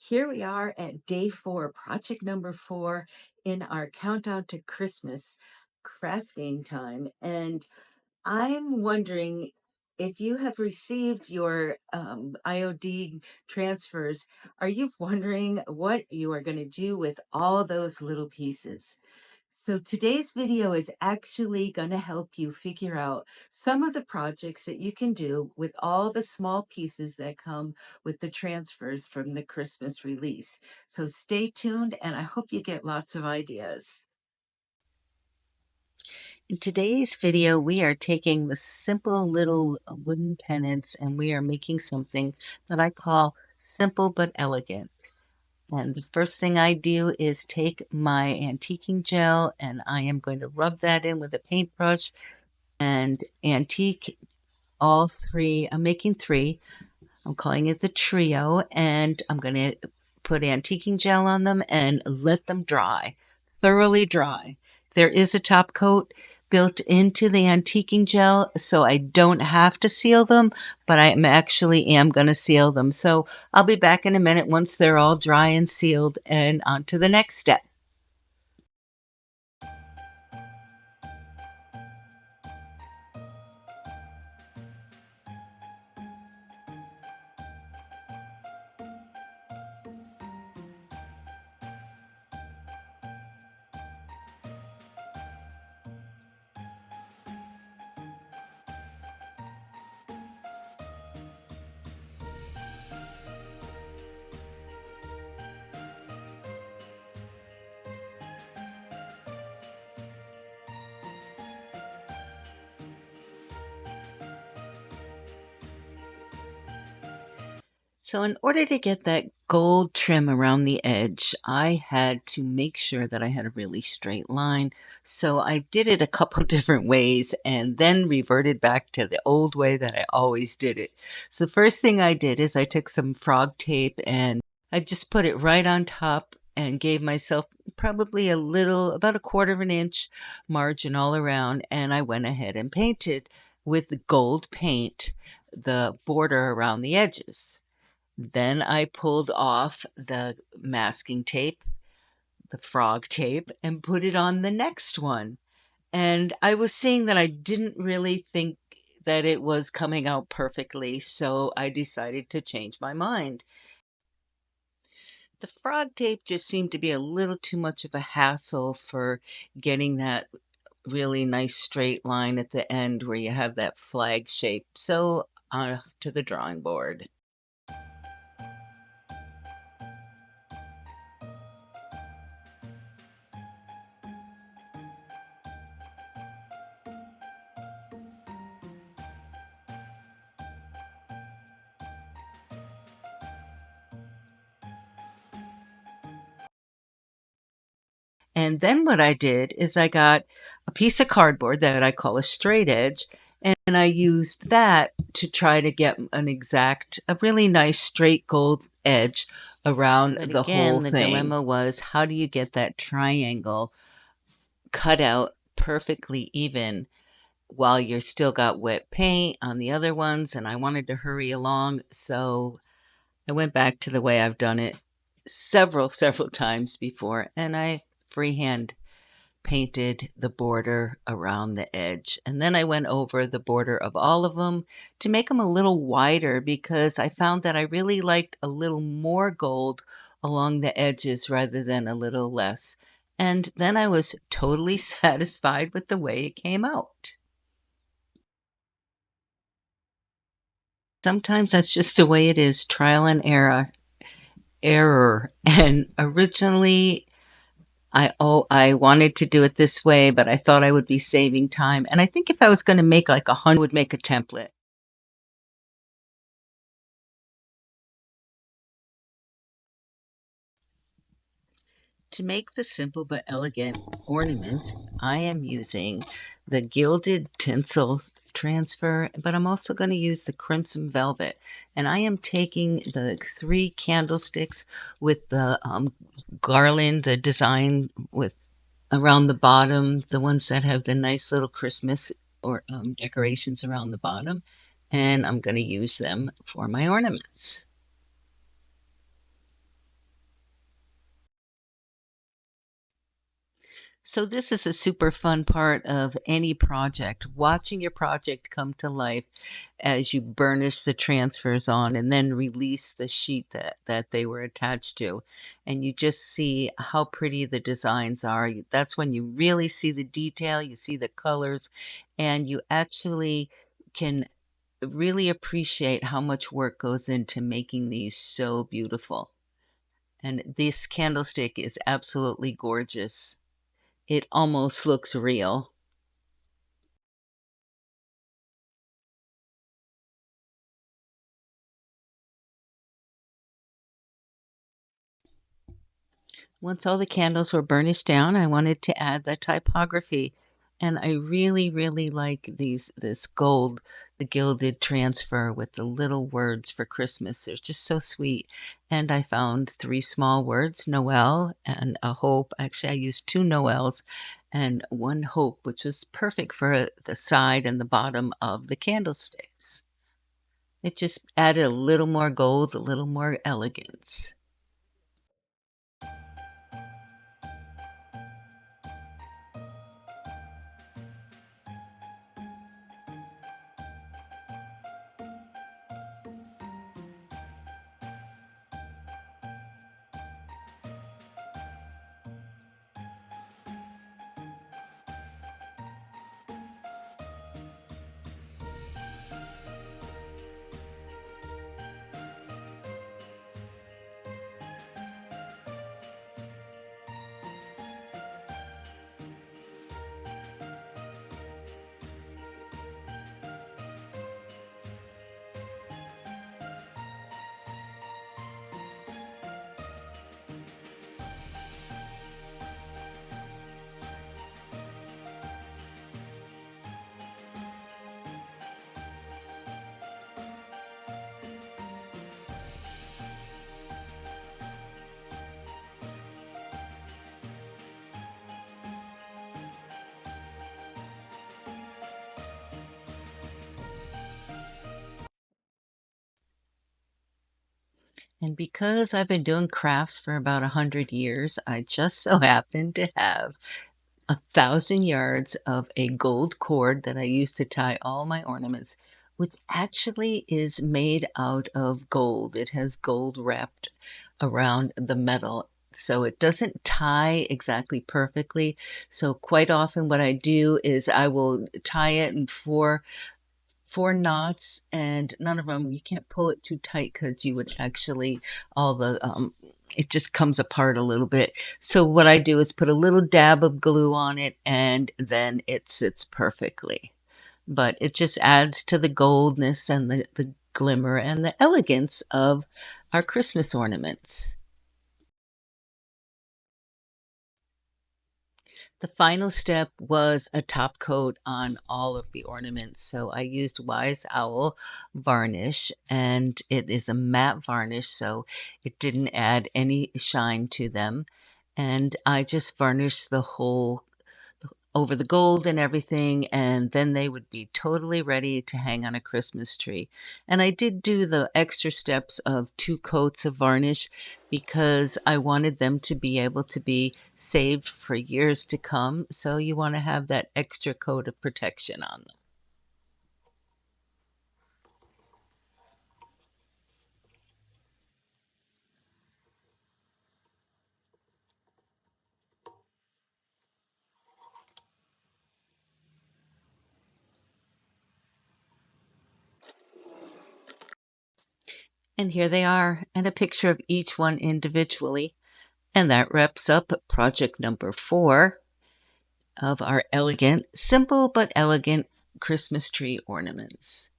Here we are at day 4, project number 4 in our countdown to Christmas crafting time. And I'm wondering if you have received your IOD transfers, are you wondering what you are going to do with all those little pieces? So today's video is actually going to help you figure out some of the projects that you can do with all the small pieces that come with the transfers from the Christmas release. So stay tuned and I hope you get lots of ideas. In today's video, we are taking the simple little wooden pennants and we are making something that I call simple but elegant. And the first thing I do is take my antiquing gel and I am going to rub that in with a paintbrush and antique all three. I'm making 3. I'm calling it the trio, and I'm going to put antiquing gel on them and let them dry, thoroughly dry. There is a top coat built into the antiquing gel, so I don't have to seal them, but I am going to seal them. So I'll be back in a minute once they're all dry and sealed, and on to the next step. So in order to get that gold trim around the edge, I had to make sure that I had a really straight line. So I did it a couple different ways and then reverted back to the old way that I always did it. So first thing I did is I took some frog tape and I just put it right on top and gave myself probably about a 1/4 of an inch margin all around. And I went ahead and painted with gold paint the border around the edges. Then I pulled off the masking tape, the frog tape, and put it on the next one. And I was seeing that I didn't really think that it was coming out perfectly, so I decided to change my mind. The frog tape just seemed to be a little too much of a hassle for getting that really nice straight line at the end where you have that flag shape. So to the drawing board. And then what I did is I got a piece of cardboard that I call a straight edge, and I used that to try to get a really nice straight gold edge around the whole thing. The dilemma was, how do you get that triangle cut out perfectly even while you're still got wet paint on the other ones? And I wanted to hurry along, so I went back to the way I've done it several times before, and I freehand painted the border around the edge. And then I went over the border of all of them to make them a little wider because I found that I really liked a little more gold along the edges rather than a little less. And then I was totally satisfied with the way it came out. Sometimes that's just the way it is, trial and error. And originally I wanted to do it this way, but I thought I would be saving time. And I think if I was going to make like 100, I would make a template. To make the simple but elegant ornaments, I am using the Gilded Tinsel transfer, but I'm also going to use the crimson velvet. And I am taking the 3 candlesticks with the garland, the design with around the bottom, the ones that have the nice little Christmas or decorations around the bottom, and I'm going to use them for my ornaments. So this is a super fun part of any project, watching your project come to life as you burnish the transfers on and then release the sheet that they were attached to. And you just see how pretty the designs are. That's when you really see the detail, you see the colors, and you actually can really appreciate how much work goes into making these so beautiful. And this candlestick is absolutely gorgeous. It almost looks real. Once all the candles were burnished down, I wanted to add the typography. And I really, really like this gold, the gilded transfer with the little words for Christmas. They're just so sweet. And I found three small words, Noel and a hope. Actually, I used two Noels and one hope, which was perfect for the side and the bottom of the candlesticks. It just added a little more gold, a little more elegance. And because I've been doing crafts for about 100 years, I just so happen to have 1,000 yards of a gold cord that I use to tie all my ornaments, which actually is made out of gold. It has gold wrapped around the metal. So it doesn't tie exactly perfectly. So quite often what I do is I will tie it in four knots, and none of them, you can't pull it too tight because you would actually, all the it just comes apart a little bit. So what I do is put a little dab of glue on it, and then it sits perfectly. But it just adds to the goldness and the glimmer and the elegance of our Christmas ornaments. The final step was a top coat on all of the ornaments. So I used Wise Owl varnish, and it is a matte varnish, so it didn't add any shine to them. And I just varnished the whole over the gold and everything, and then they would be totally ready to hang on a Christmas tree. And I did do the extra steps of 2 coats of varnish because I wanted them to be able to be saved for years to come. So you want to have that extra coat of protection on them. And here they are, and a picture of each one individually. And that wraps up project number 4 of our elegant, simple but elegant Christmas tree ornaments.